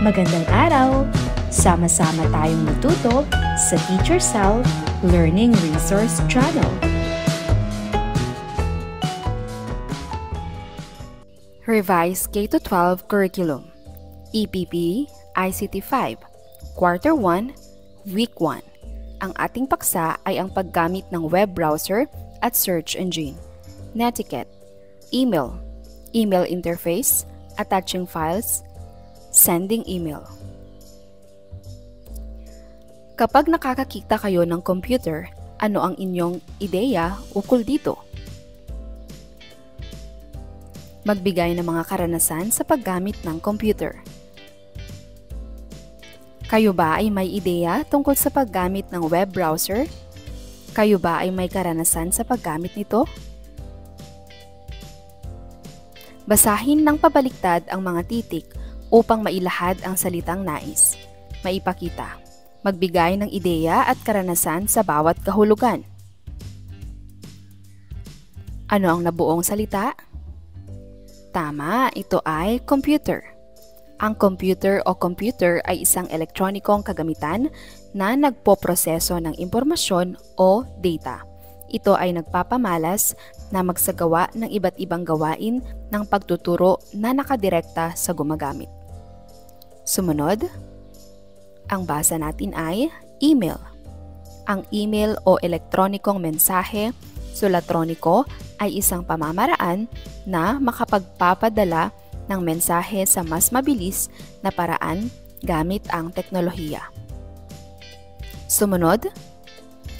Magandang araw! Sama-sama tayong matuto sa Teacher Sal Learning Resource Channel. Revised K-12 Curriculum EPP ICT 5 Quarter 1 Week 1. Ang ating paksa ay ang paggamit ng web browser at search engine. Netiquette, email, email interface, attaching files, sending email. Kapag nakakakita kayo ng computer, ano ang inyong ideya ukol dito? Magbigay ng mga karanasan sa paggamit ng computer. Kayo ba ay may ideya tungkol sa paggamit ng web browser? Kayo ba ay may karanasan sa paggamit nito? Basahin ng pabaliktad ang mga titik upang mailahad ang salitang nais. Maipakita. Magbigay ng ideya at karanasan sa bawat kahulugan. Ano ang nabuong salita? Tama, ito ay computer. Ang computer o computer ay isang elektronikong kagamitan na nagpoproseso ng impormasyon o data. Ito ay nagpapamalas na magsagawa ng iba't ibang gawain ng pagtuturo na nakadirekta sa gumagamit. Sumunod, ang basa natin ay email. Ang email o elektronikong mensahe, sulatroniko ay isang pamamaraan na makapagpapadala ng mensahe sa mas mabilis na paraan gamit ang teknolohiya. Sumunod,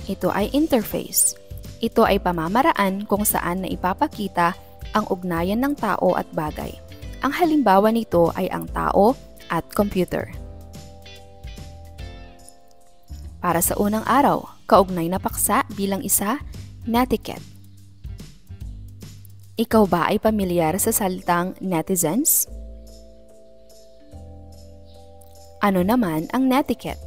ito ay interface. Ito ay pamamaraan kung saan naipapakita ang ugnayan ng tao at bagay. Ang halimbawa nito ay ang tao at computer. Para sa unang araw, kaugnay na paksa bilang isa, netiquette. Ikaw ba ay pamilyar sa salitang netizens? Ano naman ang netiquette?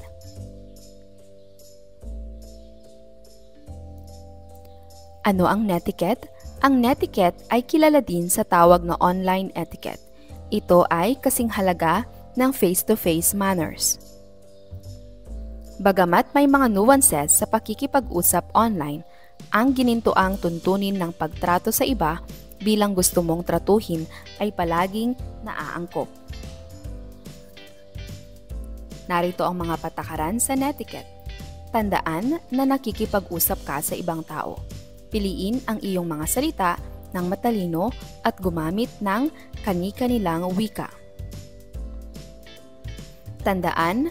Ano ang netiquette? Ang netiquette ay kilala din sa tawag na online etiquette. Ito ay kasing halaga ng face-to-face manners. Bagamat may mga nuances sa pakikipag-usap online, ang ginintoang tuntunin ng pagtrato sa iba bilang gusto mong tratuhin ay palaging naaangkop. Narito ang mga patakaran sa netiquette. Tandaan na nakikipag-usap ka sa ibang tao. Piliin ang iyong mga salita ng matalino at gumamit ng kani-kanilang wika. Tandaan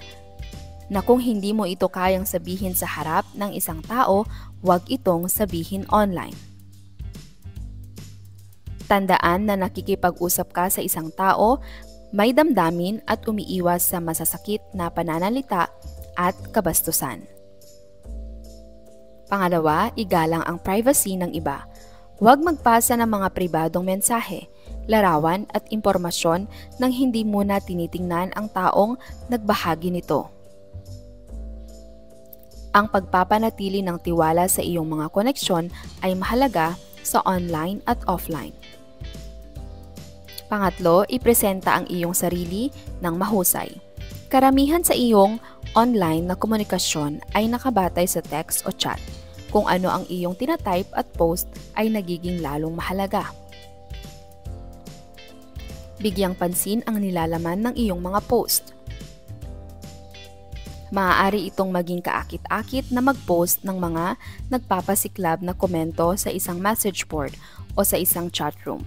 na kung hindi mo ito kayang sabihin sa harap ng isang tao, huwag itong sabihin online. Tandaan na nakikipag-usap ka sa isang tao, may damdamin at umiiwas sa masasakit na pananalita at kabastusan. Pangalawa, igalang ang privacy ng iba. Huwag magpasa ng mga pribadong mensahe, larawan at impormasyon nang hindi muna tinitingnan ang taong nagbahagi nito. Ang pagpapanatili ng tiwala sa iyong mga koneksyon ay mahalaga sa online at offline. Pangatlo, ipresenta ang iyong sarili ng mahusay. Karamihan sa iyong online na komunikasyon ay nakabatay sa text o chat. Kung ano ang iyong tinatype at post ay nagiging lalong mahalaga. Bigyang pansin ang nilalaman ng iyong mga post. Maaari itong maging kaakit-akit na mag-post ng mga nagpapasiklab na komento sa isang message board o sa isang chat room.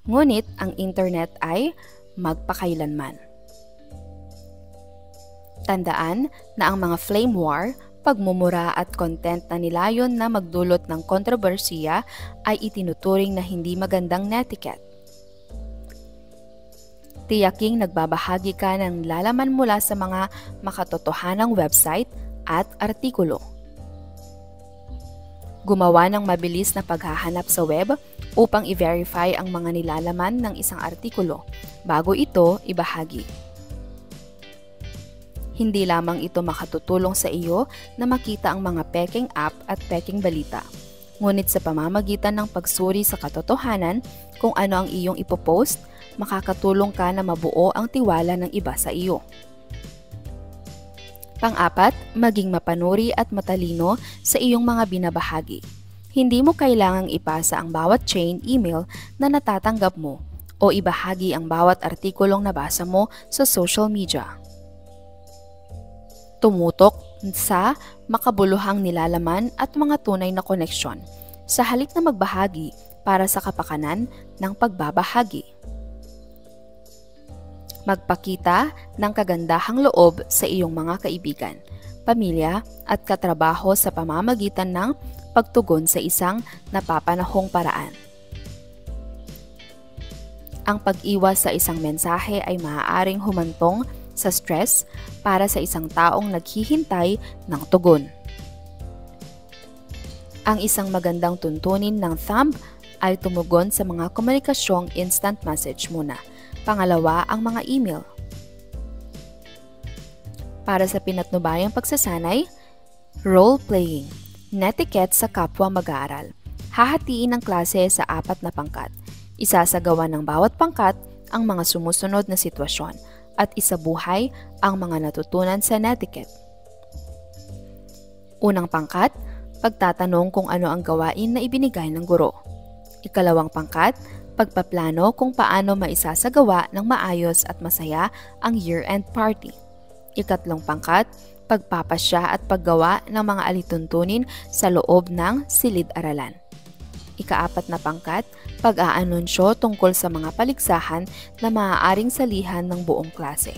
Ngunit ang internet ay magpakailanman. Tandaan na ang mga flame war, pagmumura at content na nilayon na magdulot ng kontrobersiya ay itinuturing na hindi magandang netiquette. Tiyaking nagbabahagi ka ng lalaman mula sa mga makatotohanang website at artikulo. Gumawa ng mabilis na paghahanap sa web upang i-verify ang mga nilalaman ng isang artikulo bago ito ibahagi. Hindi lamang ito makatutulong sa iyo na makita ang mga peking app at peking balita, ngunit sa pamamagitan ng pagsuri sa katotohanan kung ano ang iyong ipopost, makakatulong ka na mabuo ang tiwala ng iba sa iyo. Pang-apat, maging mapanuri at matalino sa iyong mga binabahagi. Hindi mo kailangang ipasa ang bawat chain email na natatanggap mo o ibahagi ang bawat artikulong nabasa mo sa social media. Tumutok sa makabuluhang nilalaman at mga tunay na koneksyon sa halip na magbahagi para sa kapakanan ng pagbabahagi. Magpakita ng kagandahang loob sa iyong mga kaibigan, pamilya at katrabaho sa pamamagitan ng pagtugon sa isang napapanahong paraan. Ang pag-iwas sa isang mensahe ay maaaring humantong sa stress para sa isang taong naghihintay ng tugon. Ang isang magandang tuntunin ng thumb ay tumugon sa mga komunikasyong instant message muna. Pangalawa, ang mga email. Para sa pinatnubayang pagsasanay, role-playing, netiquette sa kapwa mag-aaral. Hahatiin ang klase sa 4 na pangkat. Isasagawa ng bawat pangkat ang mga sumusunod na sitwasyon at isabuhay ang mga natutunan sa netiquette. Unang pangkat, pagtatanong kung ano ang gawain na ibinigay ng guro. Ikalawang pangkat, pagpaplano kung paano maisasagawa ng maayos at masaya ang year-end party. Ikatlong pangkat, pagpapasya at paggawa ng mga alituntunin sa loob ng silid-aralan. Ika-4 na pangkat, pag-aanunsyo tungkol sa mga paligsahan na maaaring salihan ng buong klase.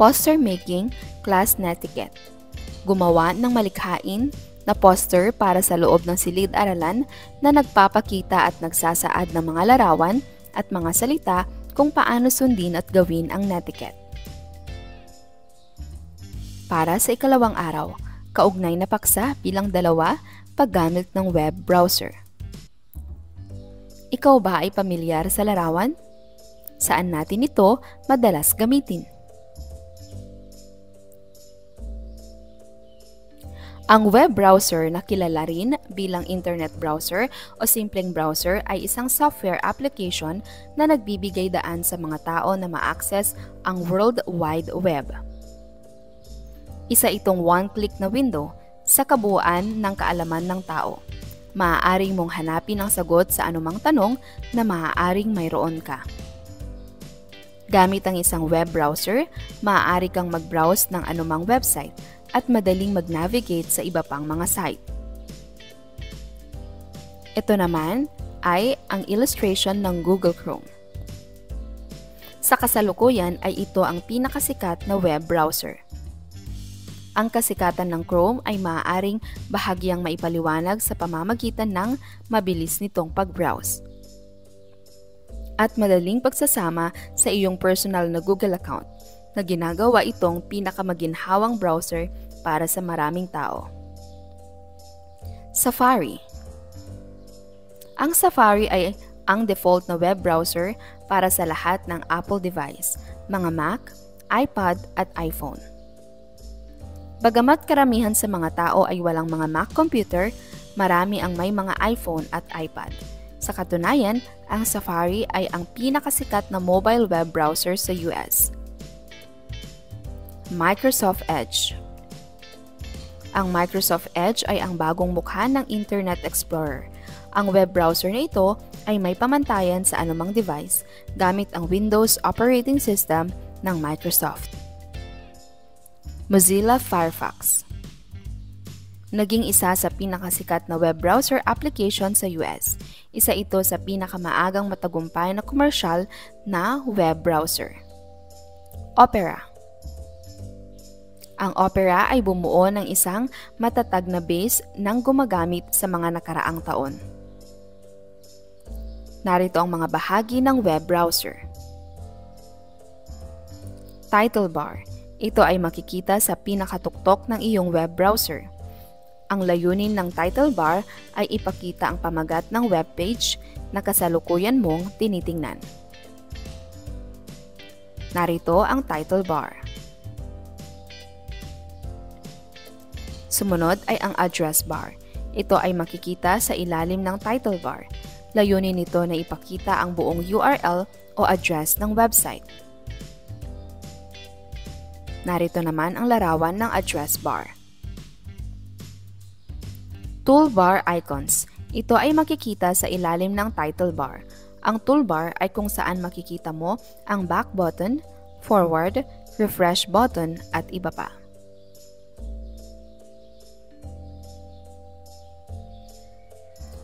Poster making, class netiquette. Gumawa ng malikhain na poster para sa loob ng silid-aralan na nagpapakita at nagsasaad ng mga larawan at mga salita kung paano sundin at gawin ang netiquette. Para sa ikalawang araw, kaugnay na paksa bilang 2, paggamit ng web browser. Ikaw ba ay pamilyar sa larawan? Saan natin ito madalas gamitin? Ang web browser na kilala rin bilang internet browser o simpleng browser ay isang software application na nagbibigay daan sa mga tao na ma-access ang World Wide Web. Isa itong one-click na window sa kabuuan ng kaalaman ng tao. Maaaring mong hanapin ang sagot sa anumang tanong na maaaring mayroon ka. Gamit ang isang web browser, maaari kang mag-browse ng anumang website at madaling mag-navigate sa iba pang mga site. Ito naman ay ang illustration ng Google Chrome. Sa kasalukuyan ay ito ang pinakasikat na web browser. Ang kasikatan ng Chrome ay maaaring bahagyang maipaliwanag sa pamamagitan ng mabilis nitong pag-browse at madaling pagsasama sa iyong personal na Google account na ginagawa itong pinakamaginhawang browser para sa maraming tao. Safari. Ang Safari ay ang default na web browser para sa lahat ng Apple device, mga Mac, iPad at iPhone. Bagamat karamihan sa mga tao ay walang mga Mac computer, marami ang may mga iPhone at iPad. Sa katunayan, ang Safari ay ang pinakasikat na mobile web browser sa US. Microsoft Edge. Ang Microsoft Edge ay ang bagong mukha ng Internet Explorer. Ang web browser na ito ay may pamantayan sa anumang device gamit ang Windows operating system ng Microsoft. Mozilla Firefox. Naging isa sa pinakasikat na web browser application sa US. Isa ito sa pinakamaagang matagumpay na komersyal na web browser. Opera. Ang Opera ay bumuo ng isang matatag na base ng gumagamit sa mga nakaraang taon. Narito ang mga bahagi ng web browser. Title bar. Ito ay makikita sa pinakatuktok ng iyong web browser. Ang layunin ng title bar ay ipakita ang pamagat ng web page na kasalukuyan mong tinitingnan. Narito ang title bar. Sumunod ay ang address bar. Ito ay makikita sa ilalim ng title bar. Layunin nito na ipakita ang buong URL o address ng website. Narito naman ang larawan ng address bar. Toolbar icons. Ito ay makikita sa ilalim ng title bar. Ang toolbar ay kung saan makikita mo ang back button, forward, refresh button at iba pa.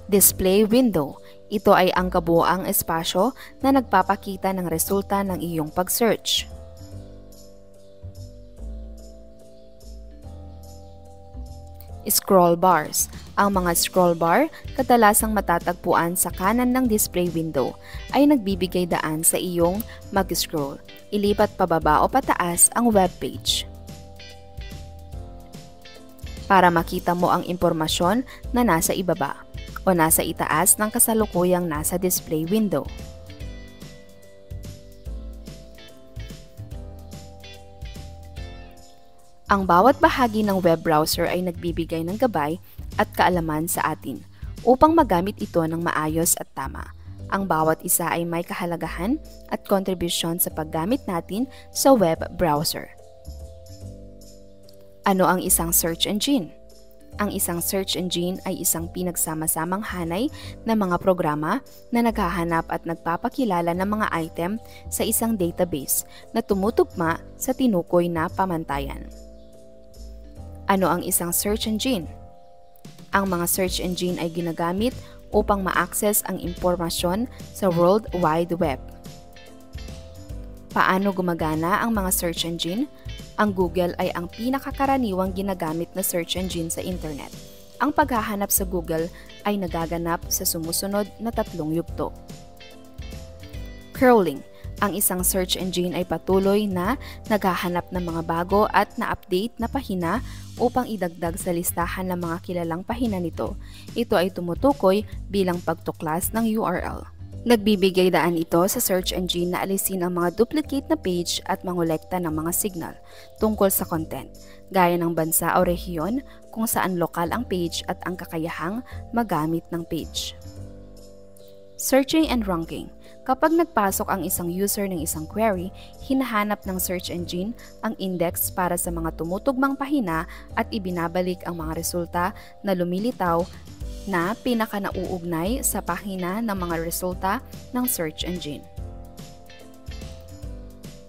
Display window. Ito ay ang kabuoang espasyo na nagpapakita ng resulta ng iyong pag-search. Scroll bars. Ang mga scroll bar, kadalasang matatagpuan sa kanan ng display window, ay nagbibigay daan sa iyong mag-scroll, ilipat pababa o pataas ang web page. Para makita mo ang impormasyon na nasa ibaba o nasa itaas ng kasalukuyang nasa display window. Ang bawat bahagi ng web browser ay nagbibigay ng gabay at kaalaman sa atin upang magamit ito ng maayos at tama. Ang bawat isa ay may kahalagahan at kontribusyon sa paggamit natin sa web browser. Ano ang isang search engine? Ang isang search engine ay isang pinagsama-samang hanay ng mga programa na naghahanap at nagpapakilala ng mga item sa isang database na tumutugma sa tinukoy na pamantayan. Ano ang isang search engine? Ang mga search engine ay ginagamit upang ma-access ang impormasyon sa World Wide Web. Paano gumagana ang mga search engine? Ang Google ay ang pinakakaraniwang ginagamit na search engine sa internet. Ang paghahanap sa Google ay nagaganap sa sumusunod na 3 yugto. Crawling. Ang isang search engine ay patuloy na naghahanap ng mga bago at na-update na pahina upang idagdag sa listahan ng mga kilalang pahina nito. Ito ay tumutukoy bilang pagtuklas ng URL. Nagbibigay daan ito sa search engine na alisin ang mga duplicate na page at mangolekta ng mga signal tungkol sa content, gaya ng bansa o rehiyon kung saan lokal ang page at ang kakayahang magamit ng page. Searching and ranking. Kapag nagpasok ang isang user ng isang query, hinahanap ng search engine ang index para sa mga tumutugmang pahina at ibinabalik ang mga resulta na lumilitaw na pinakanauugnay sa pahina ng mga resulta ng search engine.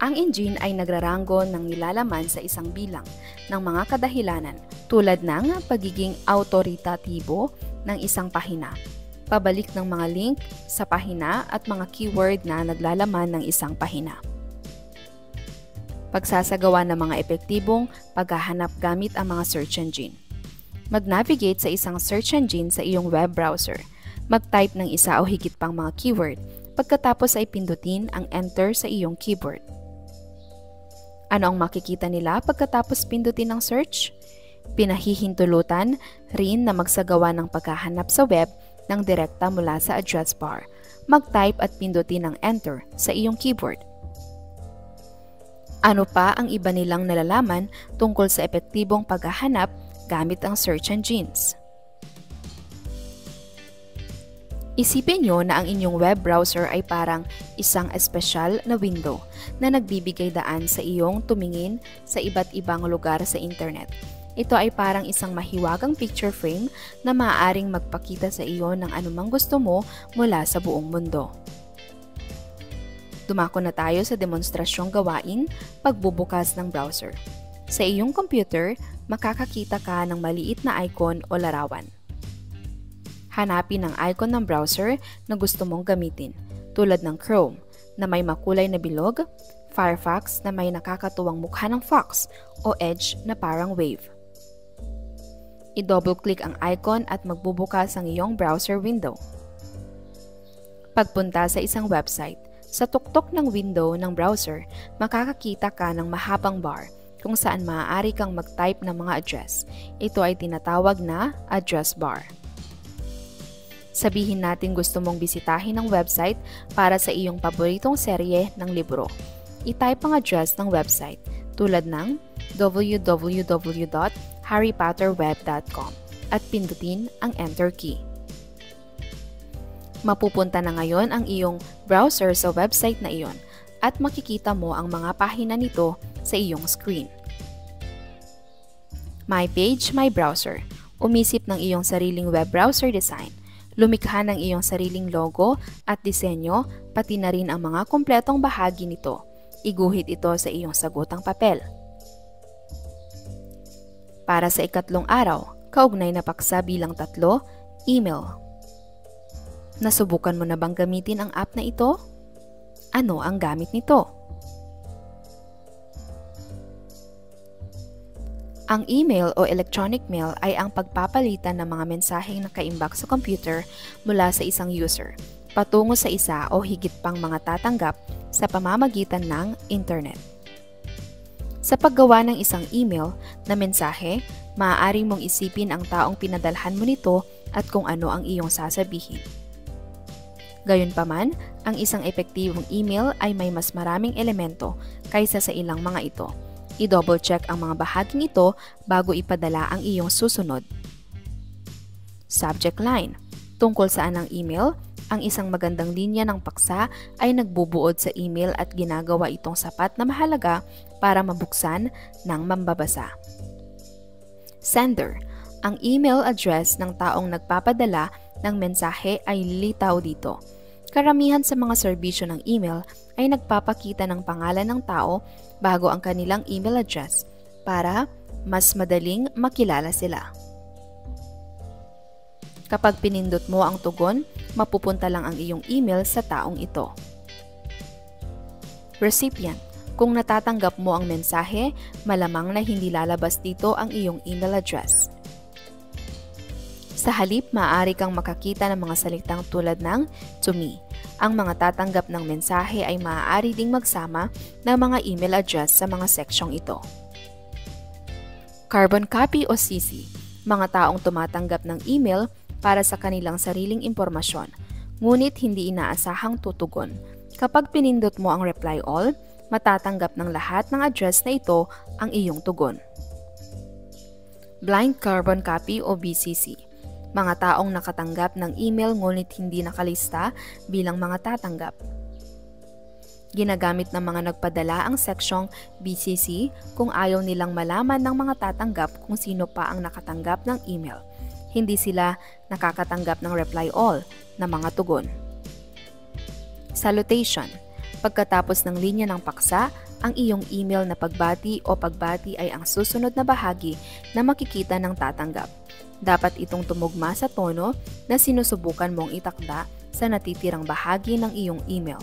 Ang engine ay nagraranggo ng nilalaman sa isang bilang ng mga kadahilanan tulad ng pagiging autoritatibo ng isang pahina, pabalik ng mga link sa pahina at mga keyword na naglalaman ng isang pahina. Pagsasagawa ng mga epektibong paghahanap gamit ang mga search engine. Mag-navigate sa isang search engine sa iyong web browser. Mag-type ng isa o higit pang mga keyword. Pagkatapos ay pindutin ang enter sa iyong keyboard. Ano ang makikita nila pagkatapos pindutin ang search? Pinahihintulutan rin na magsagawa ng paghahanap sa web ng direkta mula sa address bar. Mag-type at pindutin ang enter sa iyong keyboard. Ano pa ang iba nilang nalalaman tungkol sa epektibong paghahanap gamit ang search engines? Isipin nyo na ang inyong web browser ay parang isang espesyal na window na nagbibigay daan sa iyong tumingin sa iba't ibang lugar sa internet. Ito ay parang isang mahiwagang picture frame na maaaring magpakita sa iyo ng anumang gusto mo mula sa buong mundo. Dumako na tayo sa demonstrasyong gawain, pagbubukas ng browser. Sa iyong computer, makakakita ka ng maliit na icon o larawan. Hanapin ang icon ng browser na gusto mong gamitin, tulad ng Chrome na may makulay na bilog, Firefox na may nakakatuwang mukha ng fox, o Edge na parang wave. I-double-click ang icon at magbubukas ang iyong browser window. Pagpunta sa isang website, sa tuktok ng window ng browser, makakakita ka ng mahabang bar kung saan maaari kang mag-type ng mga address. Ito ay tinatawag na address bar. Sabihin natin gusto mong bisitahin ang website para sa iyong paboritong serye ng libro. I-type ang address ng website tulad ng www.harrypotterweb.com at pindutin ang Enter key. Mapupunta na ngayon ang iyong browser sa website na iyon at makikita mo ang mga pahina nito sa iyong screen. My page, my browser. Umisip ng iyong sariling web browser design. Lumikha ng iyong sariling logo at disenyo, pati na rin ang mga kumpletong bahagi nito. Iguhit ito sa iyong sagutang papel. Para sa ikatlong araw, kaugnay na paksa bilang 3, email. Nasubukan mo na bang gamitin ang app na ito? Ano ang gamit nito? Ang email o electronic mail ay ang pagpapalitan ng mga mensaheng nakaimbak sa computer mula sa isang user patungo sa isa o higit pang mga tatanggap sa pamamagitan ng internet. Sa paggawa ng isang email na mensahe, maaari mong isipin ang taong pinadalhan mo nito at kung ano ang iyong sasabihin. Gayunpaman, ang isang epektibong email ay may mas maraming elemento kaysa sa ilang mga ito. I-double check ang mga bahaging ito bago ipadala ang iyong susunod. Subject line. Tungkol saan ang email? Ang isang magandang linya ng paksa ay nagbubuod sa email at ginagawa itong sapat na mahalaga para mabuksan ng mambabasa. Sender. Ang email address ng taong nagpapadala ng mensahe ay lilitaw dito. Karamihan sa mga serbisyo ng email ay nagpapakita ng pangalan ng tao bago ang kanilang email address para mas madaling makilala sila. Kapag pinindot mo ang tugon, mapupunta lang ang iyong email sa taong ito. Recipient. Kung natatanggap mo ang mensahe, malamang na hindi lalabas dito ang iyong email address. Sa halip, maaari kang makakita ng mga salitang tulad ng "to me". Ang mga tatanggap ng mensahe ay maaari ding magsama ng mga email address sa mga seksyong ito. Carbon copy o CC. Mga taong tumatanggap ng email para sa kanilang sariling impormasyon, ngunit hindi inaasahang tutugon. Kapag pinindot mo ang reply all, matatanggap ng lahat ng address na ito ang iyong tugon. Blind carbon copy o BCC. Mga taong nakatanggap ng email ngunit hindi nakalista bilang mga tatanggap. Ginagamit ng mga nagpadala ang seksyong BCC kung ayaw nilang malaman ng mga tatanggap kung sino pa ang nakatanggap ng email. Hindi sila nakakatanggap ng reply all na mga tugon. Salutation. Pagkatapos ng linya ng paksa, ang iyong email na pagbati o pagbati ay ang susunod na bahagi na makikita ng tatanggap. Dapat itong tumugma sa tono na sinusubukan mong itakda sa natitirang bahagi ng iyong email.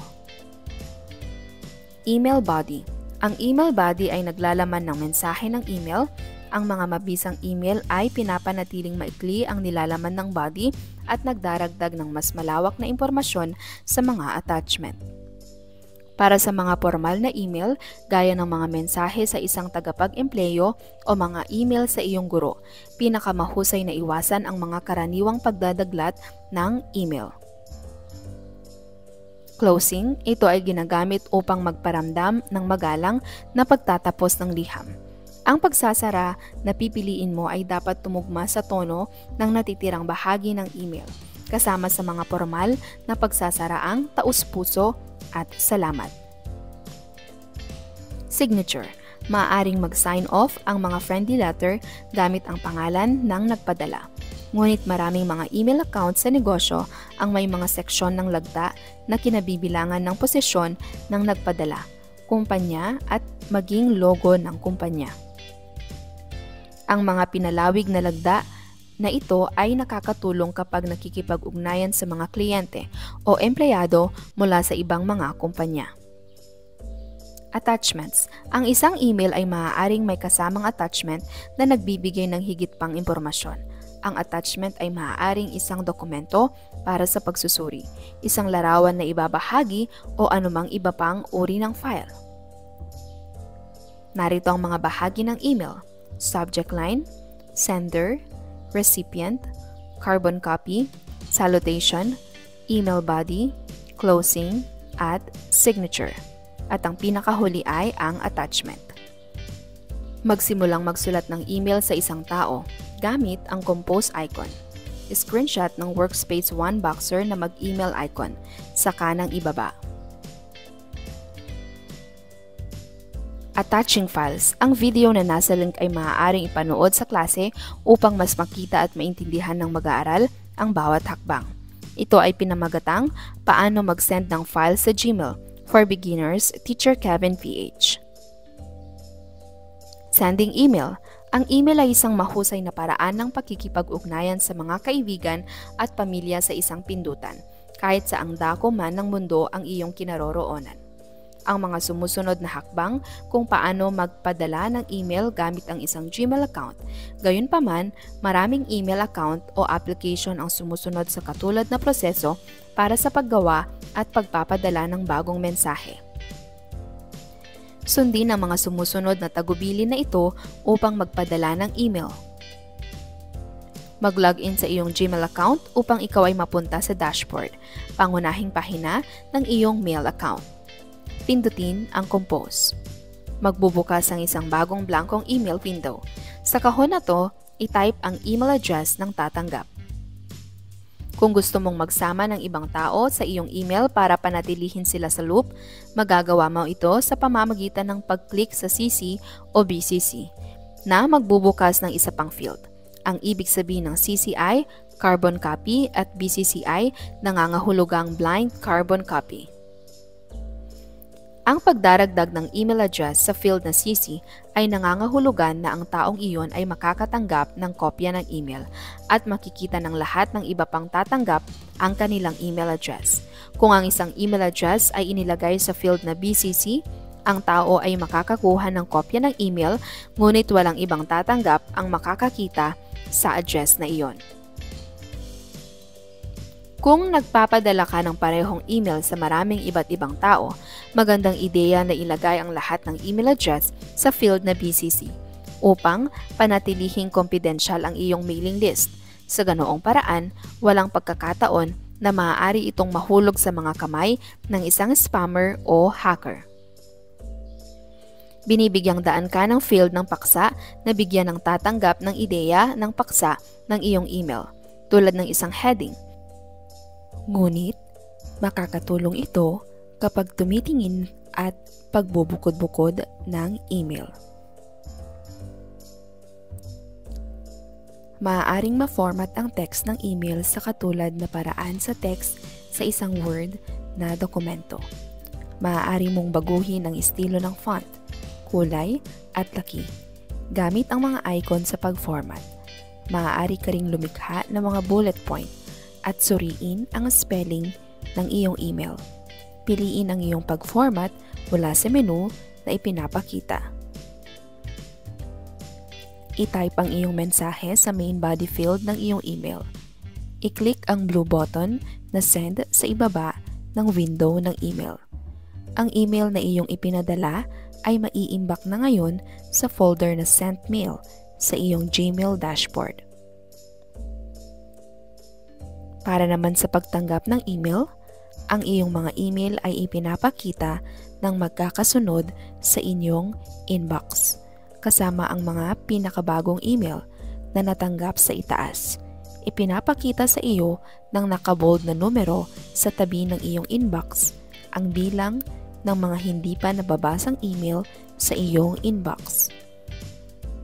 Email body. Ang email body ay naglalaman ng mensahe ng email. Ang mga mabisang email ay pinapanatiling maikli ang nilalaman ng body at nagdaragdag ng mas malawak na impormasyon sa mga attachment. Para sa mga formal na email, gaya ng mga mensahe sa isang tagapag-empleyo o mga email sa iyong guro, pinakamahusay na iwasan ang mga karaniwang pagdadaglat ng email. Closing, ito ay ginagamit upang magparamdam ng magalang na pagtatapos ng liham. Ang pagsasara na pipiliin mo ay dapat tumugma sa tono ng natitirang bahagi ng email, kasama sa mga formal na pagsasaraang taus-puso at salamat. Signature. Maaaring mag-sign off ang mga friendly letter gamit ang pangalan ng nagpadala. Ngunit maraming mga email accounts sa negosyo ang may mga seksyon ng lagda na kinabibilangan ng posisyon ng nagpadala, kumpanya at maging logo ng kumpanya. Ang mga pinalawig na lagda na ito ay nakakatulong kapag nakikipag-ugnayan sa mga kliyente o empleyado mula sa ibang mga kumpanya. Attachments. Ang isang email ay maaaring may kasamang attachment na nagbibigay ng higit pang impormasyon. Ang attachment ay maaaring isang dokumento para sa pagsusuri, isang larawan na ibabahagi o anumang iba pang uri ng file. Narito ang mga bahagi ng email: subject line, sender, recipient, carbon copy, salutation, email body, closing, at signature. At ang pinakahuli ay ang attachment. Magsimulang magsulat ng email sa isang tao gamit ang compose icon. screenshot ng Workspace ONE Boxer na mag-email icon sa kanang ibaba. Attaching files. Ang video na nasa link ay maaaring ipanood sa klase upang mas makita at maintindihan ng mag-aaral ang bawat hakbang. Ito ay pinamagatang Paano mag-send ng file sa Gmail for Beginners, Teacher Kevin PH. Sending email. Ang email ay isang mahusay na paraan ng pakikipag-ugnayan sa mga kaibigan at pamilya sa isang pindutan, kahit saang dako man ng mundo ang iyong kinaroroonan. Ang mga sumusunod na hakbang kung paano magpadala ng email gamit ang isang Gmail account. Gayunpaman, maraming email account o application ang sumusunod sa katulad na proseso para sa paggawa at pagpapadala ng bagong mensahe. Sundin ang mga sumusunod na tagubilin na ito upang magpadala ng email. Mag-login sa iyong Gmail account upang ikaw ay mapunta sa dashboard, pangunahing pahina ng iyong mail account. Pindutin ang Compose. Magbubukas ang isang bagong blankong email window. Sa kahon na to, i-type ang email address ng tatanggap. Kung gusto mong magsama ng ibang tao sa iyong email para panatilihin sila sa loop, magagawa mo ito sa pamamagitan ng pag-click sa CC o BCC na magbubukas ng isa pang field. Ang ibig sabihin ng CC ay carbon copy at BCC ay nangangahulugang blind carbon copy. Ang pagdaragdag ng email address sa field na CC ay nangangahulugan na ang taong iyon ay makakatanggap ng kopya ng email at makikita ng lahat ng iba pang tatanggap ang kanilang email address. Kung ang isang email address ay inilagay sa field na BCC, ang tao ay makakakuha ng kopya ng email ngunit walang ibang tatanggap ang makakakita sa address na iyon. Kung nagpapadala ka ng parehong email sa maraming iba't ibang tao, magandang ideya na ilagay ang lahat ng email address sa field na BCC upang panatilihing confidential ang iyong mailing list. Sa ganoong paraan, walang pagkakataon na maaari itong mahulog sa mga kamay ng isang spammer o hacker. Binibigyang daan ka ng field ng paksa na bigyan ng tatanggap ng ideya ng paksa ng iyong email, tulad ng isang heading. Ngunit, makakatulong ito kapag tumitingin at pagbubukod-bukod ng email. Maaaring ma-format ang text ng email sa katulad na paraan sa text sa isang Word na dokumento. Maaari mong baguhin ang estilo ng font, kulay at laki gamit ang mga icon sa pag-format. Maaari ka ring lumikha ng mga bullet point at suriin ang spelling ng iyong email. Piliin ang iyong pag-format mula sa menu na ipinapakita. I-type ang iyong mensahe sa main body field ng iyong email. I-click ang blue button na send sa ibaba ng window ng email. Ang email na iyong ipinadala ay maiimbak na ngayon sa folder na sent mail sa iyong Gmail dashboard. Para naman sa pagtanggap ng email, ang iyong mga email ay ipinapakita ng magkakasunod sa inyong inbox, kasama ang mga pinakabagong email na natanggap sa itaas. Ipinapakita sa iyo ng nakabold na numero sa tabi ng iyong inbox ang bilang ng mga hindi pa nababasang email sa iyong inbox.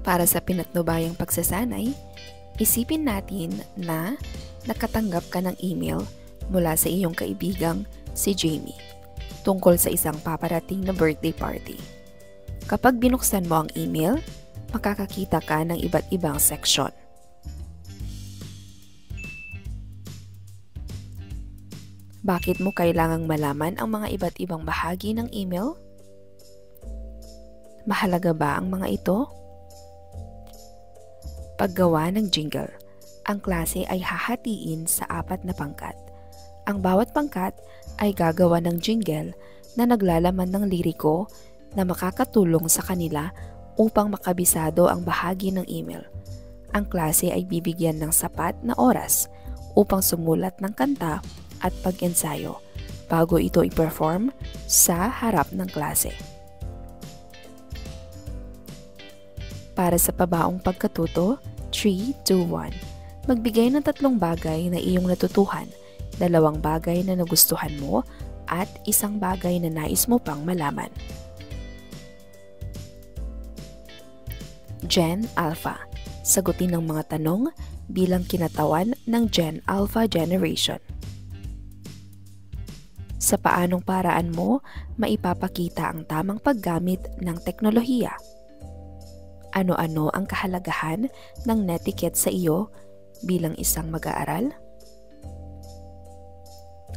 Para sa pinatnubayang pagsasanay, isipin natin na nakatanggap ka ng email mula sa iyong kaibigang si Jamie tungkol sa isang paparating na birthday party. Kapag binuksan mo ang email, makakakita ka ng iba't ibang section. Bakit mo kailangang malaman ang mga iba't ibang bahagi ng email? Mahalaga ba ang mga ito? Paggawa ng jingle. Ang klase ay hahatiin sa 4 na pangkat. Ang bawat pangkat ay gagawa ng jingle na naglalaman ng liriko na makakatulong sa kanila upang makabisado ang bahagi ng email. Ang klase ay bibigyan ng sapat na oras upang sumulat ng kanta at pag-ensayo bago ito i-perform sa harap ng klase. Para sa pabaong pagkatuto, 3, 2, 1. Magbigay ng 3 bagay na iyong natutuhan, 2 bagay na nagustuhan mo, at 1 bagay na nais mo pang malaman. Gen Alpha. Sagutin ang mga tanong bilang kinatawan ng Gen Alpha Generation. Sa paanong paraan mo maipapakita ang tamang paggamit ng teknolohiya? Ano-ano ang kahalagahan ng netiquette sa iyo bilang isang mag-aaral?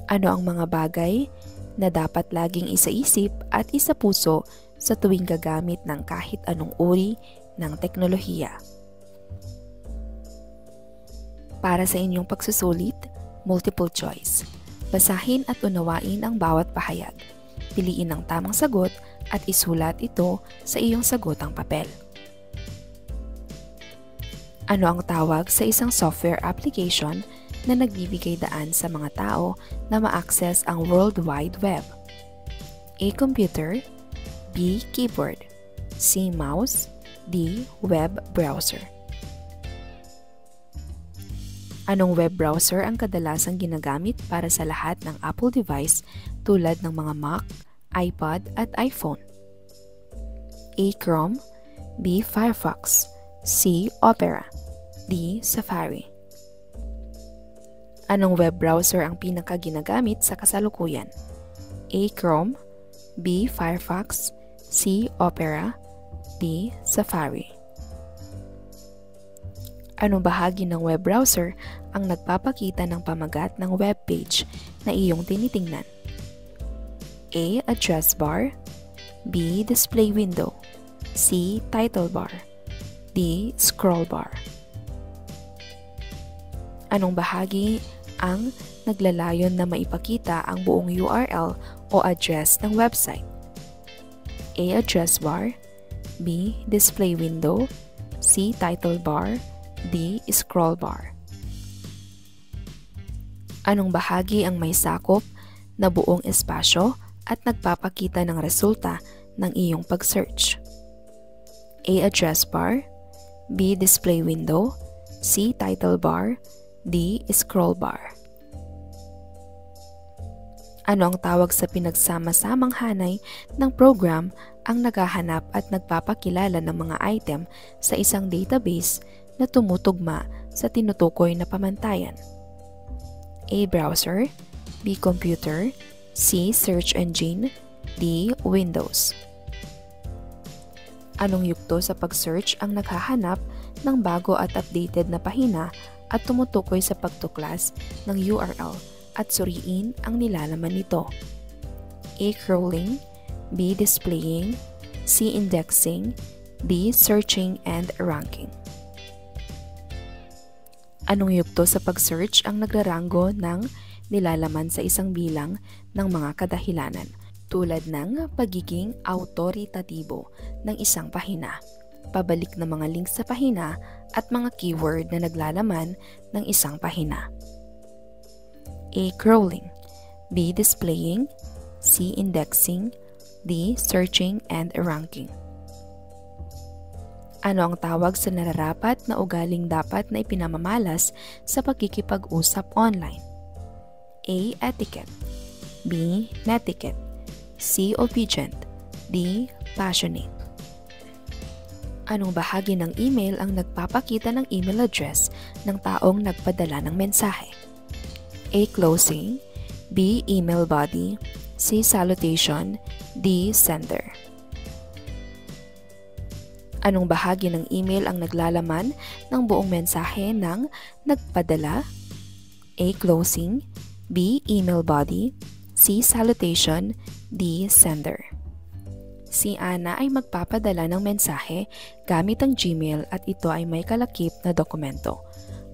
Ano ang mga bagay na dapat laging isaisip at isapuso sa tuwing gagamit ng kahit anong uri ng teknolohiya? Para sa inyong pagsusulit, multiple choice. Basahin at unawain ang bawat pahayag. Piliin ang tamang sagot at isulat ito sa iyong sagotang papel. Ano ang tawag sa isang software application na nagbibigay daan sa mga tao na ma-access ang World Wide Web? A. Computer, B. Keyboard, C. Mouse, D. Web browser. Anong web browser ang kadalasang ginagamit para sa lahat ng Apple device tulad ng mga Mac, iPod at iPhone? A. Chrome, B. Firefox, C. Opera, D. Safari. Anong web browser ang pinaka-ginagamit sa kasalukuyan? A. Chrome, B. Firefox, C. Opera, D. Safari. Anong bahagi ng web browser ang nagpapakita ng pamagat ng web page na iyong tinitingnan? A. Address bar, B. Display window, C. Title bar, D. Scroll bar. Anong bahagi ang naglalayon na maipakita ang buong URL o address ng website? A. Address bar, B. Display window, C. Title bar, D. Scroll bar. Anong bahagi ang may sakop na buong espasyo at nagpapakita ng resulta ng iyong pag-search? A. Address bar, B. Display window, C. Title bar, D. Scroll bar. Ano ang tawag sa pinagsama-samang hanay ng program ang naghahanap at nagpapakilala ng mga item sa isang database na tumutugma sa tinutukoy na pamantayan? A. Browser, B. Computer, C. Search engine, D. Windows. Anong yugto sa pag-search ang naghahanap ng bago at updated na pahina at tumutukoy sa pagtuklas ng URL at suriin ang nilalaman nito? A. Crawling, B. Displaying, C. Indexing, D. Searching and ranking. Anong yugto sa pag-search ang nagraranggo ng nilalaman sa isang bilang ng mga kadahilanan tulad ng pagiging autoritatibo ng isang pahina, pabalik na mga links sa pahina at mga keyword na naglalaman ng isang pahina? A. Crawling, B. Displaying, C. Indexing, D. Searching and ranking. Ano ang tawag sa nararapat na ugaling dapat na ipinamamalas sa pagkikipag-usap online? A. Etiquette, B. Netiquette, C. Obedient, D. Passionate. Anong bahagi ng email ang nagpapakita ng email address ng taong nagpadala ng mensahe? A. Closing, B. Email body, C. Salutation, D. Sender. Anong bahagi ng email ang naglalaman ng buong mensahe ng nagpadala? A. Closing, B. Email body, C. Salutation, D. Sender. Si Ana ay magpapadala ng mensahe gamit ang Gmail at ito ay may kalakip na dokumento.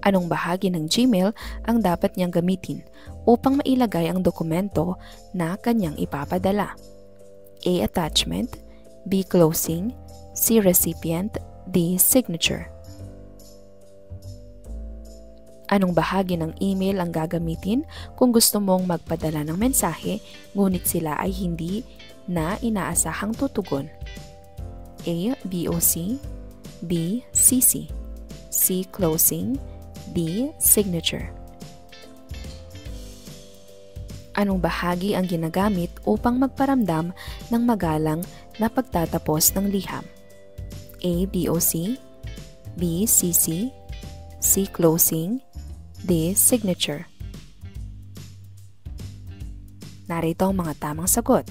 Anong bahagi ng Gmail ang dapat niyang gamitin upang mailagay ang dokumento na kanyang ipapadala? A. Attachment, B. Closing, C. Recipient, D. Signature. Anong bahagi ng email ang gagamitin kung gusto mong magpadala ng mensahe ngunit sila ay hindi na inaasahang tutugon? A. BOC, B. CC, C. Closing, D. Signature. Anong bahagi ang ginagamit upang magparamdam ng magalang na pagtatapos ng liham? A. BOC, B. CC, C. Closing, D. Signature. Narito ang mga tamang sagot.